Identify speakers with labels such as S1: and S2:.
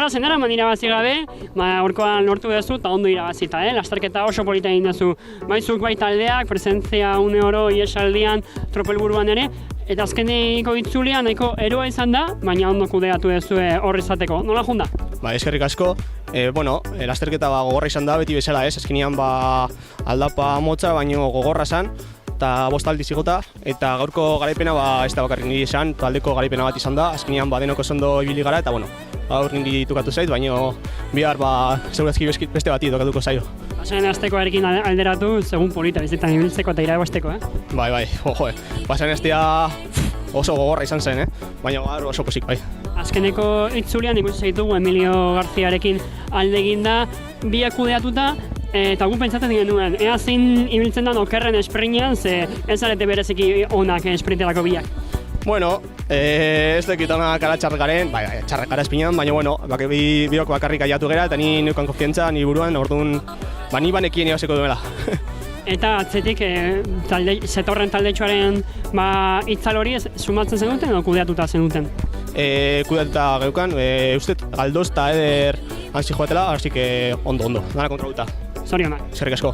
S1: denbora zen dara, irabazi gabe, horkoan lortu duzu eta ondo irabazita, lasterketa oso polita egin duzu. Baizuk bai taldeak, presentzia une oro iesaldian, tropelburuan ere, eta azkeneko itzulia nahiko eroa izan da, baina ondo kudeatu duzu horri izateko. Nola junda?
S2: Eskerrik asko. Lasterketa gogorra izan da, beti bezala ez, azkenean aldapa motza, baino gogorra zan, eta 5 aldiz igota, eta gaurko garaipena ez da bakarrik niri izan, taldeko garaipena bat izan da, azkenean denoko ondo ibili gara, eta gaur niri tukatu zait, baina bihar segurazki beste bati tokatuko zaio.
S1: Pasaren azteko erekin alderatu, segun polita bizitan ibiltzeko eta irabazteko,
S2: Bai, pasaren aztea oso gogorra izan zen, baina gaur oso pozik, bai.
S1: Azkeneko itzulian ikusi zaitugu Emilio Garziarekin alde eginda, biak kudeatuta, eta gu pentsatzen genuen, ea zein ibiltzen da okerren esprinean, ze ez zarete bereziki onak esprinterako biak.
S2: Ez dakit onak ala txarrak garen, txarrak gara espinean, baina biok bakarrik aiatu gera, eta ni neukan konfiantza, ni buruan, orduan, ni banekien ibaseko duela.
S1: Eta atzetik, zetorren taldetxoaren itzal hori sumatzen zenuten edo kudeatuta zenuten?
S2: Kudeatuta geukan, ustet Galdoz eta Eder hansi joatela, así que ondo, dana kontrabuta.
S1: Zorionak.
S2: Eskerrik asko.